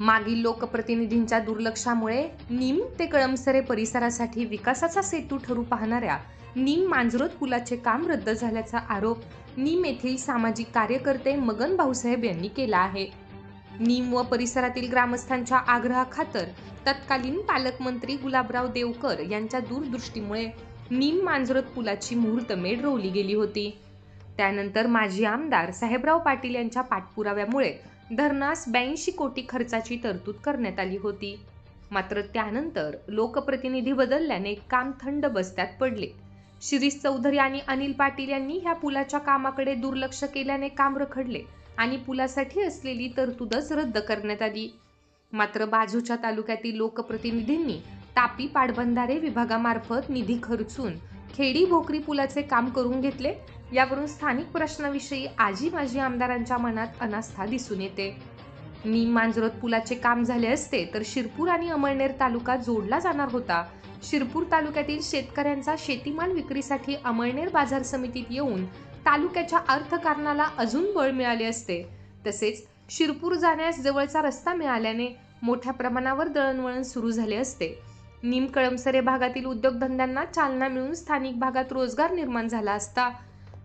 मागील लोकप्रतिनिधींच्या दुर्लक्षामुळे नीम ते कळमसरे परिसरासाठी विकासाचा सेतू ठरू पाहणाऱ्या नीम मांजरोत पुलाचे काम रद्द झाल्याचा आरोप नीम येथील सामाजिक कार्यकर्ते मगन भाऊसाहेब यांनी केला आहे. नीम व परिसरातील ग्रामस्थांच्या आग्रहाखातर तत्कालीन पालकमंत्री गुलाबराव देवकर यांच्या दूरदृष्टीमुळे नीम मांजरोत पुलाची मुहूर्तमेढ रोवली गेली होती. त्यानंतर माजी आमदार साहेबराव पाटील यांच्या पाठपुराव्यामुळे धरणास 82 कोटी खर्चाची तरतूद करण्यात आली होती. मात्र त्यानंतर लोकप्रतिनिधी बदलल्याने काम थंड बस्त्यात पडले. शिरीष चौधरी आणि अनिल पाटील यांनी ह्या पुलाच्या कामाकडे दुर्लक्ष केल्याने काम रखडले आणि पुलासाठी असलेली तरतूदच रद्द करण्यात आली. मात्र बाजूच्या तालुक्यातील लोकप्रतिनिधींनी तापी पाटबंधारे विभागामार्फत निधी खर्चून खेडी भोकरी पुलाचे काम करून घेतले. यावरून स्थानिक प्रश्नाविषयी आजी माजी आमदारांच्या मनात अनास्था दिसून येते. नीम मांजरोत पुलाचे काम झाले असते तर शिरपूर आणि अमळनेर तालुका जोडला जाणार होता. शिरपूर तालुक्यातील शेतकऱ्यांचा शेतीमाल विक्रीसाठी अमळनेर बाजार समितीत येऊन तालुक्याच्या अर्थकारणाला अजून बळ मिळाले असते. तसेच शिरपूर जाण्यास जवळचा रस्ता मिळाल्याने मोठ्या प्रमाणावर दळणवळण सुरू झाले असते. नीम कळमसरे भागातील उद्योगधंद्यांना चालना मिळून स्थानिक भागात रोजगार निर्माण झाला असता.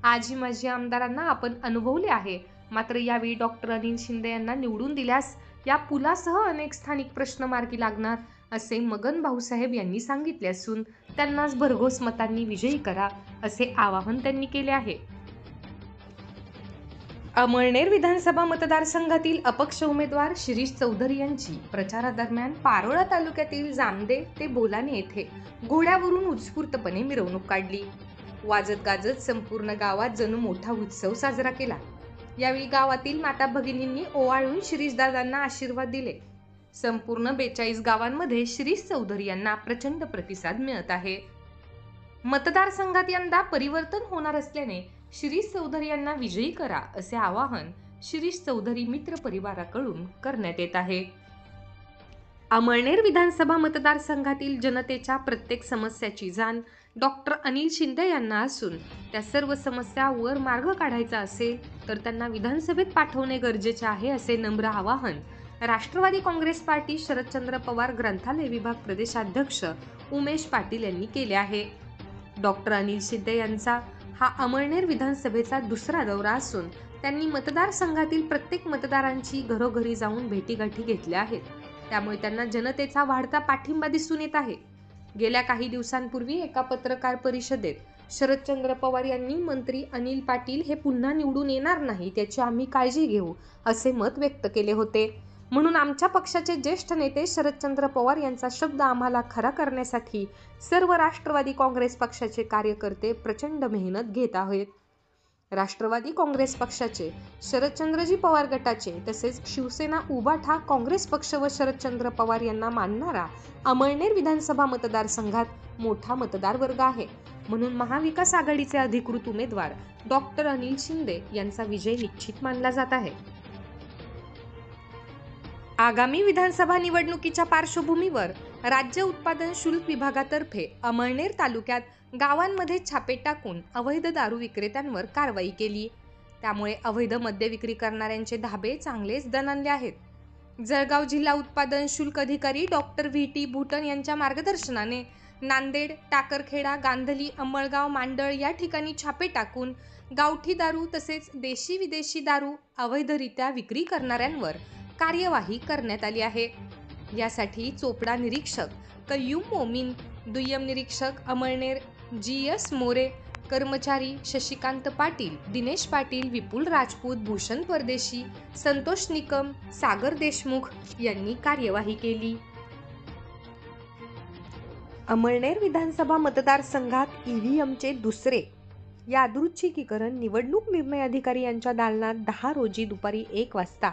आजी माजी आमदारांना आपण अनुभवले आहे. मात्र यावेळी डॉक्टर अनिल शिंदे यांना निवडून दिल्यास या पुलासह अनेक स्थानिक प्रश्न मार्गी लागणार असे मगन भाऊसाहेब यांनी सांगितले असून त्यांनाच भरघोस मतांनी विजयी करा असे आवाहन त्यांनी केले आहे. अमळनेर विधानसभा मतदारसंघातील अपक्ष उमेदवार शिरीष चौधरी यांची प्रचारादरम्यान पारोळा तालुक्यातील जामदे ते बोलाने येथे घोड्यावरून उत्स्फूर्तपणे मिरवणूक काढली. वाजत गाजत संपूर्ण गावात जणू मोठा उत्सव साजरा केला. यावेळी गावातील माता भगिनींनी ओवाळून शिरीषदादांना आशीर्वाद दिले. संपूर्ण 42 गावांमध्ये शिरीष चौधरी यांना प्रचंड प्रतिसाद मिळत आहे. मतदारसंघात यंदा परिवर्तन होणार असल्याने शिरीष चौधरी यांना विजयी करा असे आवाहन शिरीष चौधरी मित्र परिवाराकडून करण्यात येत आहे. अमळनेर विधानसभा मतदारसंघातील जनतेच्या प्रत्येक समस्याची जाण डॉक्टर अनिल शिंदे यांना असून त्या सर्व समस्या वर मार्ग काढायचा असेल तर त्यांना विधानसभेत पाठवणे गरजेचे आहे असे नम्र आवाहन राष्ट्रवादी काँग्रेस पार्टी शरदचंद्र पवार ग्रंथालय विभाग प्रदेशाध्यक्ष उमेश पाटील यांनी केले आहे. डॉक्टर अनिल शिंदे यांचा हा अमळनेर विधानसभेचा दुसरा दौरा असून त्यांनी मतदारसंघातील प्रत्येक मतदारांची घरोघरी जाऊन भेटीगाठी घेतल्या आहेत. त्यामुळे त्यांना जनतेचा वाढता पाठिंबा दिसून येत आहे. गेल्या काही दिवसांपूर्वी एका पत्रकार परिषदेत शरदचंद्र पवार यांनी मंत्री अनिल पाटील हे पुन्हा निवडून येणार नाही त्याची आम्ही काळजी घेऊ असे मत व्यक्त केले होते. म्हणून आमच्या पक्षाचे ज्येष्ठ नेते शरदचंद्र पवार यांचा शब्द आम्हाला खरा करण्यासाठी सर्व राष्ट्रवादी काँग्रेस पक्षाचे कार्यकर्ते प्रचंड मेहनत घेत आहेत. राष्ट्रवादी काँग्रेस पक्षाचे, शरदचंद्रजी पवार गटाचे तसेच शिवसेना उभाठा काँग्रेस पक्ष व शरदचंद्र पवार यांना मानणारा अमळनेर विधानसभा मतदारसंघात मोठा मतदार वर्ग आहे. म्हणून महाविकास आघाडीचे अधिकृत उमेदवार डॉक्टर अनिल शिंदे यांचा विजय निश्चित मानला जात आहे. आगामी विधानसभा निवडणुकीच्या पार्श्वभूमीवर राज्य उत्पादन शुल्क विभागातर्फे अमळनेर तालुक्यात गावांमध्ये छापे टाकून अवैध दारू विक्रेत्यांवर कारवाई केली. त्यामुळे अवैध मद्य विक्री करणाऱ्यांचे धाबे चांगलेच दणाणले आहेत. जळगाव जिल्हा उत्पादन शुल्क अधिकारी डॉक्टर VT भूटन यांच्या मार्गदर्शनाने नांदेड, टाकरखेडा, गांधली, अंमळगाव, मांडळ या ठिकाणी छापे टाकून गावठी दारू तसेच देशी विदेशी दारू अवैधरित्या विक्री करणाऱ्यांवर कार्यवाही करण्यात आली आहे. यासाठी चोपडा निरीक्षक कय्यूम मोमीन, दुय्यम निरीक्षक अमळनेर GS मोरे, कर्मचारी शशिकांत पाटील, दिनेश पाटील, विपुल राजपूत, भूषण परदेशी, संतोष निकम, सागर देशमुख यांनी कार्यवाही केली. अमळनेर विधानसभा मतदारसंघात EVMचे दुसरे यादृच्छिकीकरण निवडणूक निर्णय अधिकारी यांच्या दालनात 10 रोजी दुपारी 1 वाजता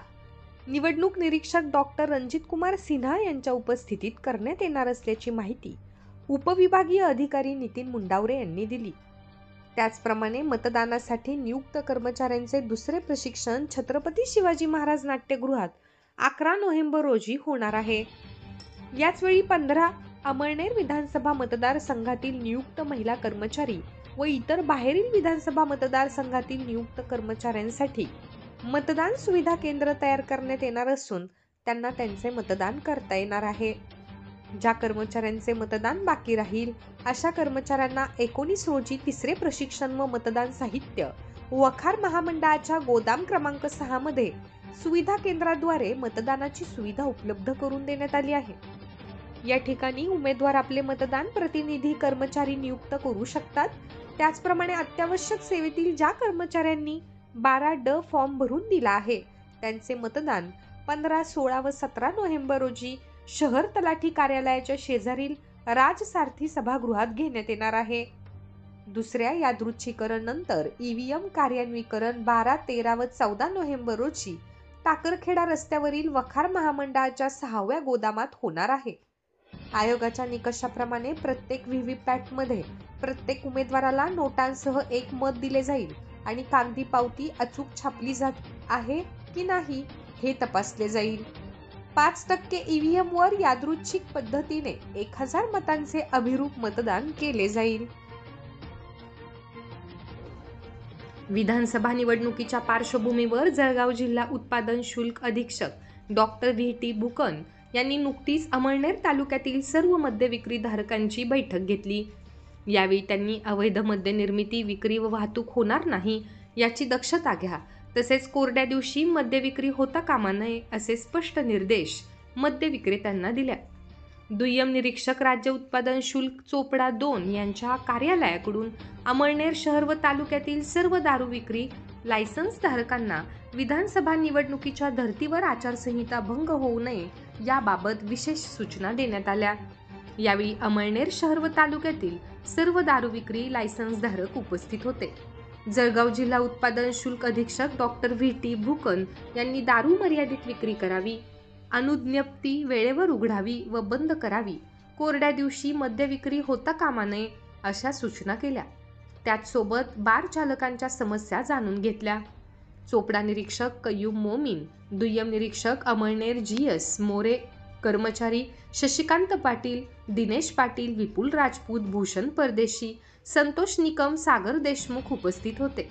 निवडणूक निरीक्षक डॉक्टर रणजित कुमार सिन्हा यांच्या उपस्थितीत करण्यात येणार असल्याची माहिती उपविभागीय अधिकारी नितीन मुंडावरे यांनी दिली. त्याचप्रमाणे मतदानासाठी नियुक्त कर्मचाऱ्यांचे दुसरे प्रशिक्षण छत्रपती शिवाजी महाराज नाट्यगृहात 11 नोव्हेंबर रोजी होणार आहे. याचवेळी 15 अमळनेर विधानसभा मतदारसंघातील नियुक्त महिला कर्मचारी व इतर बाहेरील विधानसभा मतदारसंघातील नियुक्त कर्मचाऱ्यांसाठी मतदान सुविधा केंद्र तयार करण्यात येणार असून त्यांना त्यांचे मतदान करता येणार आहे. ज्या कर्मचाऱ्यांचे मतदान बाकी राहील अशा कर्मचाऱ्यांना 19 रोजी तिसरे प्रशिक्षण व मतदान साहित्य वखार महामंडळाच्या गोदाम क्रमांक 6 मध्ये सुविधा केंद्राद्वारे मतदानाची सुविधा उपलब्ध करून देण्यात आली आहे. या ठिकाणी उमेदवार आपले मतदान प्रतिनिधी कर्मचारी नियुक्त करू शकतात. त्याचप्रमाणे अत्यावश्यक सेवेतील ज्या कर्मचाऱ्यांनी 12D फॉर्म भरून दिला आहे त्यांचे मतदान 15, 16 व 17 नोव्हेंबर रोजी शहर तलाठी कार्यालयाच्या शेजारील राजसारथी सभागृहात घेण्यात येणार आहे. दुसऱ्या यादृच्छिकरण नंतर ईव्हीएम कार्यान्वीकरण 12, 13 व 14 नोव्हेंबर रोजी टाकरखेडा रस्त्यावरील वखार महामंडळाच्या 6व्या गोदामात होणार आहे. आयोगाच्या निकषाप्रमाणे प्रत्येक व्हीव्हीपॅट मध्ये प्रत्येक उमेदवाराला नोटांसह एक मत दिले जाईल आणि कागदी पावती अचूक छापली जात आहे की नाही हे तपासले जाईल. 5% ईव्हीएम वर यादृच्छिक पद्धतीने 1000 मतांचे अभिरूप मतदान केले जाईल. विधानसभा निवडणुकीच्या पार्श्वभूमीवर जळगाव जिल्हा उत्पादन शुल्क अधीक्षक डॉक्टर VT भुकन यांनी नुकतीच अमळनेर तालुक्यातील सर्व मद्य विक्री धारकांची बैठक घेतली. यावेळी त्यांनी अवैध मद्य निर्मिती, विक्री व वाहतूक होणार नाही याची दक्षता घ्या, तसेच कोरड्या दिवशी मद्य विक्री होता कामा नये असे स्पष्ट निर्देश मद्य विक्रेत्यांना दिल्या. दुय्यम निरीक्षक राज्य उत्पादन शुल्क चोपडा 2 यांच्या कार्यालयाकडून अमळनेर शहर व तालुक्यातील सर्व दारू विक्री लायसन्स धारकांना विधानसभा निवडणुकीच्या धर्तीवर आचारसंहिता भंग होऊ नये याबाबत विशेष सूचना देण्यात आल्या. यावेळी अमळनेर शहर व तालुक्यातील सर्व दारू विक्री लायसन्स धारक उपस्थित होते. जळगाव जिल्हा उत्पादन शुल्क अधीक्षक डॉक्टर VT भुकन यांनी दारू मर्यादित विक्री करावी, अनुज्ञप्ती वेळेवर उघडावी व बंद करावी, कोरड्या दिवशी मद्य विक्री होता कामा नये अशा सूचना केल्या. त्याचसोबत बार चालकांच्या समस्या जाणून घेतल्या. चोपडा निरीक्षक कय्यूम मोमीन, दुय्यम निरीक्षक अमळनेर GS मोरे, कर्मचारी शशिकांत पाटील, दिनेश पाटील, विपुल राजपूत, भूषण परदेशी, संतोष निकम, सागर देशमुख उपस्थित होते.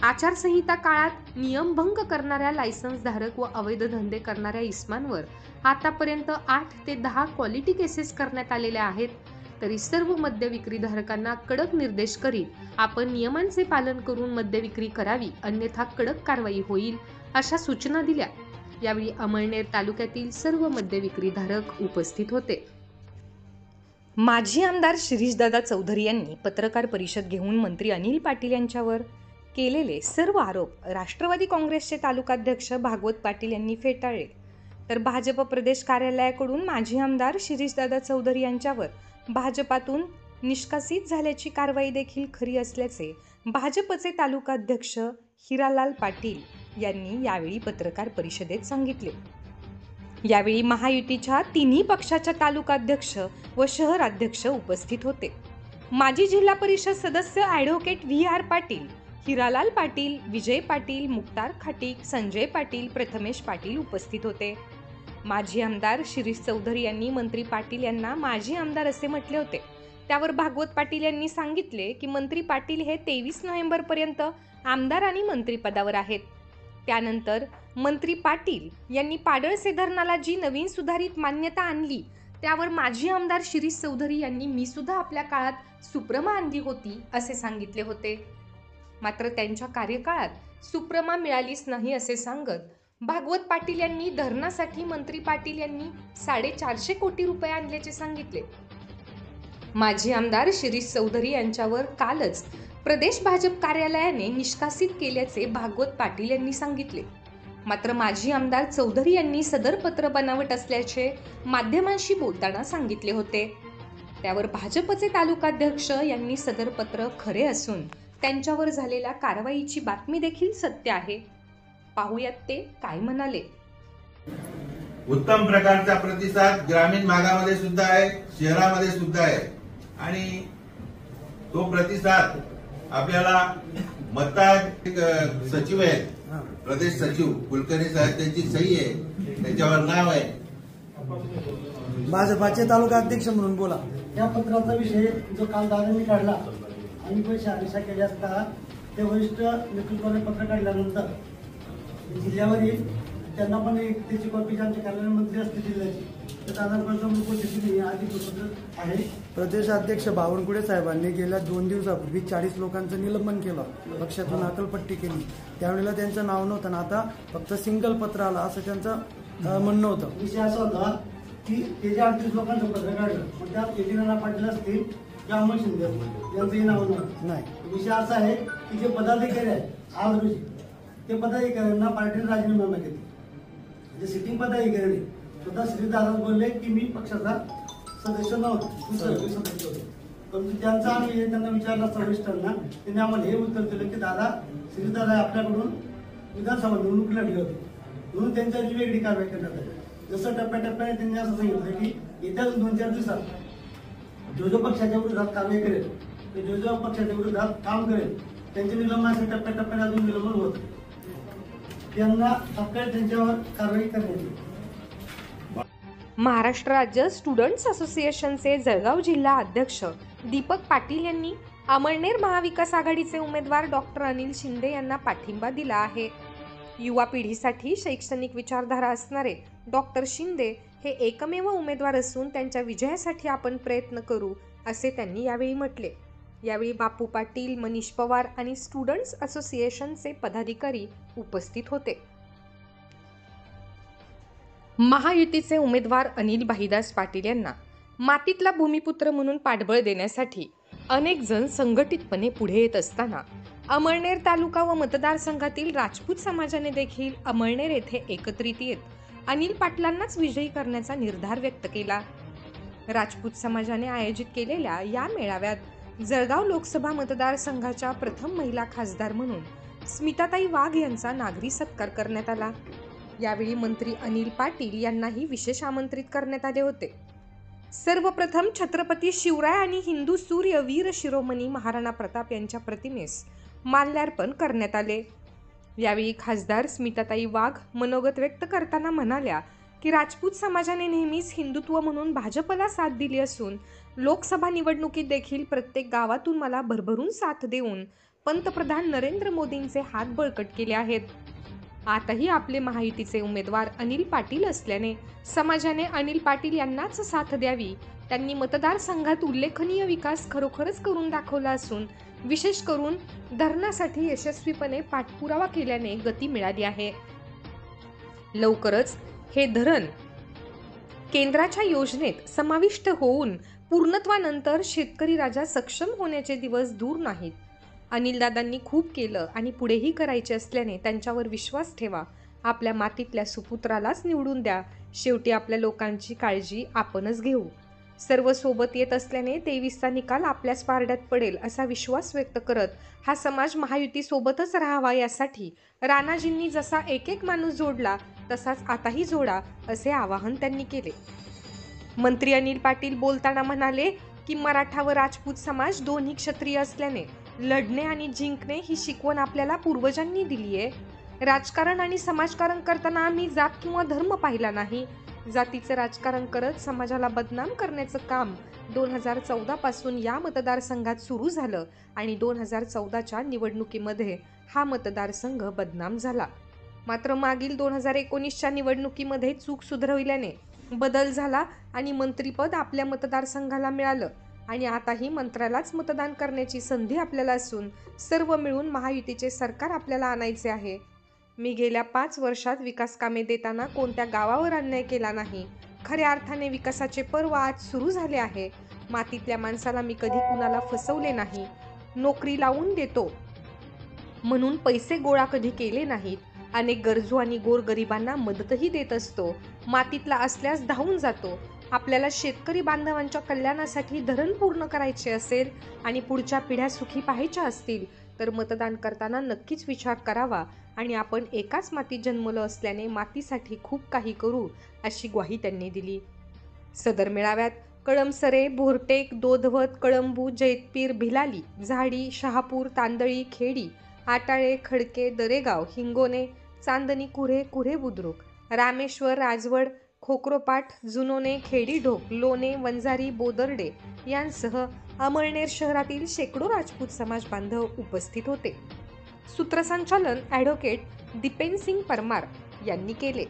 आचारसंहिता काळात नियमभंग करणाऱ्या लायसन्स धारक व अवैध धंदे करणाऱ्या इस्मांवर आतापर्यंत 8 ते 10 क्वालिटी केसेस करण्यात आलेल्या आहेत. तरी सर्व मद्य विक्री धारकांना कडक निर्देश करीत आपण नियमांचे पालन करून मद्य विक्री करावी, अन्यथा कडक कारवाई होईल अशा सूचना दिल्या. यावेळी अमळनेर तालुक्यातील सर्व मद्य विक्री धारक उपस्थित होते. माजी आमदार शिरीषदादा चौधरी यांनी पत्रकार परिषद घेऊन मंत्री अनिल पाटील यांच्यावर केलेले सर्व आरोप राष्ट्रवादी काँग्रेसचे तालुकाध्यक्ष भागवत पाटील यांनी फेटाळले. तर भाजप प्रदेश कार्यालयाकडून माजी आमदार शिरीषदादा चौधरी यांच्यावर भाजपातून निष्कासित झाल्याची कारवाई देखील खरी असल्याचे भाजपचे तालुकाध्यक्ष हिरालाल पाटील यांनी यावेळी पत्रकार परिषदेत सांगितले. यावेळी महायुतीच्या तिन्ही पक्षाच्या तालुकाध्यक्ष व शहर अध्यक्ष उपस्थित होते. माजी जिल्हा परिषद सदस्य ॲडव्होकेट VR पाटील, हिरालाल पाटील, विजय पाटील, मुक्तार खाटीक, संजय पाटील, प्रथमेश पाटील उपस्थित होते. माजी आमदार शिरीष चौधरी यांनी मंत्री पाटील यांना माजी आमदार असे म्हटले होते. त्यावर भागवत पाटील यांनी सांगितले की मंत्री पाटील हे 23 नोव्हेंबर पर्यंत आमदार आणि मंत्रिपदावर आहेत. त्यानंतर मंत्री पाटील यांनी पाडळसे धरणाला जी नवीन सुधारित मान्यता आणली त्यावर माजी आमदार शिरीष चौधरी यांनी मी सुद्धा आपल्या काळात सुप्रमा आणली होती असे सांगितले होते. मात्र त्यांच्या कार्यकाळात सुप्रमा मिळालीच नाही असे सांगत भागवत पाटील यांनी धरणासाठी मंत्री पाटील यांनी 450 कोटी रुपये आणल्याचे सांगितले. माजी आमदार शिरीष चौधरी यांच्यावर कालच प्रदेश भाजप कार्यालयाने निष्कासित केल्याचे भागवत पाटील यांनी सांगितले. मात्र माजी आमदार चौधरी यांनी सदर पत्र बनावट असल्याचे माध्यमांशी बोलताना सांगितले होते. त्यावर भाजपचे तालुकाध्यक्ष यांनी सदर पत्र खरे असून त्यांच्यावर झालेल्या कारवाईची बातमी देखील सत्य आहे. पाहूयात ते काय म्हणाले. उत्तम प्रकारचा प्रतिसाद ग्रामीण भागामध्ये सुद्धा आहे, शहरामध्ये सुद्धा आहे आणि तो प्रतिसाद आपल्याला मतदार सचिव आहेत, प्रदेश सचिव कुलकर्णी साहेब त्यांची सही आहे, त्याच्यावर नाव आहे. भाजपाचे तालुका अध्यक्ष म्हणून बोला. या पत्राचा विषय जो काल दादांनी काढला आणि पैसे आदेशा केले असता ते वरिष्ठ नेतृत्वाने पत्र काढल्यानंतर जिल्ह्यावरील त्यांना पण एक त्याची कॉपी आमच्या कार्यालय मंत्री असते जिल्ह्याची, तर दादांपर्यंत उपस्थिती आधी उपस्थित आहे. प्रदेश अध्यक्ष बावनकुळे साहेबांनी गेल्या 2 दिवसापूर्वी 40 लोकांचं निलंबन केलं, पक्षातून अकलपट्टी केली. त्यावेळेला त्यांचं नाव नव्हतं आणि आता फक्त सिंगल पत्र आलं असं त्यांचं म्हणणं होतं. विषय असा होता की ते जे 38 लोकांचं पत्र काढलं, मग त्यात येदिराणा पाटील असतील किंवा अमोल शिंदे यांचंही नाव नाही. विषय असा आहे की जे पदाधिकारी आहेत आज रोजी ते पदाधिकाऱ्यांना पार्टीने राजीनामा केले. जे सिटिंग पदाधिकारी स्वतः श्रीदादा बोलले की मी पक्षाचा सदस्य नव्हतो, सदस्य होतो. परंतु त्यांचा आम्ही त्यांना विचारला वरिष्ठांना, त्यांनी आम्हाला हे उत्तर दिलं की दादा श्रीदादा आपल्याकडून विधानसभा निवडणूक लढली होती म्हणून त्यांच्याची वेगळी कारवाई करण्यात आली. जसं टप्प्याटप्प्याने त्यांनी असं सांगितलं की येत्या 2-4 दिवसात जो पक्षाच्या विरोधात कारवाई करेल, जो पक्षाच्या विरोधात काम करेल त्यांच्या निलंबनाचे टप्प्याटप्प्याने अजून निलंबन होत, त्यांना तात्काळ त्यांच्यावर कारवाई करण्यात येईल. महाराष्ट्र राज्य स्टुडंट्स असोसिएशनचे जळगाव जिल्हा अध्यक्ष दीपक पाटील यांनी अमळनेर महाविकास आघाडीचे उमेदवार डॉक्टर अनिल शिंदे यांना पाठिंबा दिला आहे. युवा पिढीसाठी शैक्षणिक विचारधारा असणारे डॉक्टर शिंदे हे एकमेव उमेदवार असून त्यांच्या विजयासाठी आपण प्रयत्न करू, असे त्यांनी यावेळी म्हटले. यावेळी बापू पाटील, मनीष पवार आणि स्टुडंट्स असोसिएशनचे पदाधिकारी उपस्थित होते. महायुतीचे उमेदवार अनिल भाईदास पाटील यांना मातीतला भूमिपुत्र म्हणून पाठबळ देण्यासाठी अनेक जण संघटितपणे पुढे येत असताना अमळनेर तालुका व मतदारसंघातील राजपूत समाजाने देखील अमळनेर येथे एकत्रित येत अनिल पाटलांनाच विजयी करण्याचा निर्धार व्यक्त केला. राजपूत समाजाने आयोजित केलेल्या या मेळाव्यात जळगाव लोकसभा मतदारसंघाच्या प्रथम महिला खासदार म्हणून स्मिताताई वाघ यांचा नागरी सत्कार करण्यात आला. यावेळी मंत्री अनिल पाटील यांनाही विशेष आमंत्रित करण्यात आले होते. सर्वप्रथम छत्रपती शिवराय आणि हिंदू सूर्य वीर शिरोमणी महाराणा प्रताप यांच्या प्रतिमेस माल्यार्पण करण्यात आले. यावेळी खासदार स्मिताताई वाघ मनोगत व्यक्त करताना म्हणाल्या की राजपूत समाजाने नेहमीच हिंदुत्व म्हणून भाजपला साथ दिली असून लोकसभा निवडणुकीत देखील प्रत्येक गावातून मला भरभरून साथ देऊन पंतप्रधान नरेंद्र मोदींचे हात बळकट केले आहेत. आताही आपले महायुतीचे उमेदवार अनिल पाटील असल्याने समाजाने अनिल पाटील यांनाच साथ द्यावी. त्यांनी मतदारसंघात उल्लेखनीय विकास खरोखरच करून दाखवला असून विशेष करून धरणासाठी यशस्वीपणे पाठपुरावा केल्याने गती मिळाली आहे. लवकरच हे धरण केंद्राच्या योजनेत समाविष्ट होऊन पूर्णत्वानंतर शेतकरी राजा सक्षम होण्याचे दिवस दूर नाहीत. अनिलदादांनी खूप केलं आणि पुढेही करायचे असल्याने त्यांच्यावर विश्वास ठेवा. आपल्या मातीतल्या सुपुत्रालाच निवडून द्या. शेवटी आपल्या लोकांची काळजी आपणच घेऊ. सर्व सोबत येत असल्याने 23चा निकाल आपल्याच पारड्यात पडेल असा विश्वास व्यक्त करत हा समाज महायुतीसोबतच राहावा यासाठी राणाजींनी जसा एक माणूस जोडला तसाच आताही जोडा असे आवाहन त्यांनी केले. मंत्री अनिल पाटील बोलताना म्हणाले की मराठा व राजपूत समाज दोन्ही क्षत्रिय असल्याने लढणे आणि जिंकणे ही शिकवण आपल्याला पूर्वजांनी दिली आहे. राजकारण आणि समाजकारण करताना आम्ही जात किंवा धर्म पाहिला नाही. जातीचे राजकारण करत समाजाला बदनाम करण्याचं काम 2014 पासून या मतदारसंघात सुरू झालं आणि 2014च्या निवडणुकीमध्ये हा मतदारसंघ बदनाम झाला. मात्र मागील 2019च्या निवडणुकीमध्ये चूक सुधरविल्याने बदल झाला आणि मंत्रीपद आपल्या मतदारसंघाला मिळालं आणि आताही मंत्र्यालाच मतदान करण्याची संधी आपल्याला असून सर्व मिळून महायुतीचे सरकार आपल्याला आणायचे आहे. मी गेल्या 5 वर्षात विकास कामे देताना कोणत्या गावावर अन्याय केला नाही. खऱ्या अर्थाने विकासाचे पर्व आज सुरू झाले आहे. मातीतल्या माणसाला मी कधी कुणाला फसवले नाही. नोकरी लावून देतो म्हणून पैसे गोळा कधी केले नाहीत. अनेक गरजू आणि गोरगरिबांना मदतही देत असतो. मातीतला असल्यास धावून जातो. आपल्याला शेतकरी बांधवांच्या कल्याणासाठी धरण पूर्ण करायचे असेल आणि पुढच्या पिढ्या सुखी पाहायच्या असतील तर मतदान करताना नक्कीच विचार करावा आणि आपण एकाच मातीत जन्मलो असल्याने मातीसाठी खूप काही करू अशी ग्वाही त्यांनी दिली. सदर मेळाव्यात कळमसरे, भोरटेक, दोधवत, कळंबू, जैतपीर, भिलाली, झाडी, शहापूर, तांदळी, खेडी, आटाळे, खडके, दरेगाव, हिंगोने, चांदणी, कुऱ्हे बुद्रुक, रामेश्वर, राजवड, खोक्रोपाट, जुनोने, खेडीढोक, लोणे, वंजारी, बोदर्डे यांसह अमळनेर शहरातील शेकडो राजपूत समाज बांधव उपस्थित होते. सूत्रसंचालन ॲडव्होकेट दीपेन सिंग परमार, यांनी केले.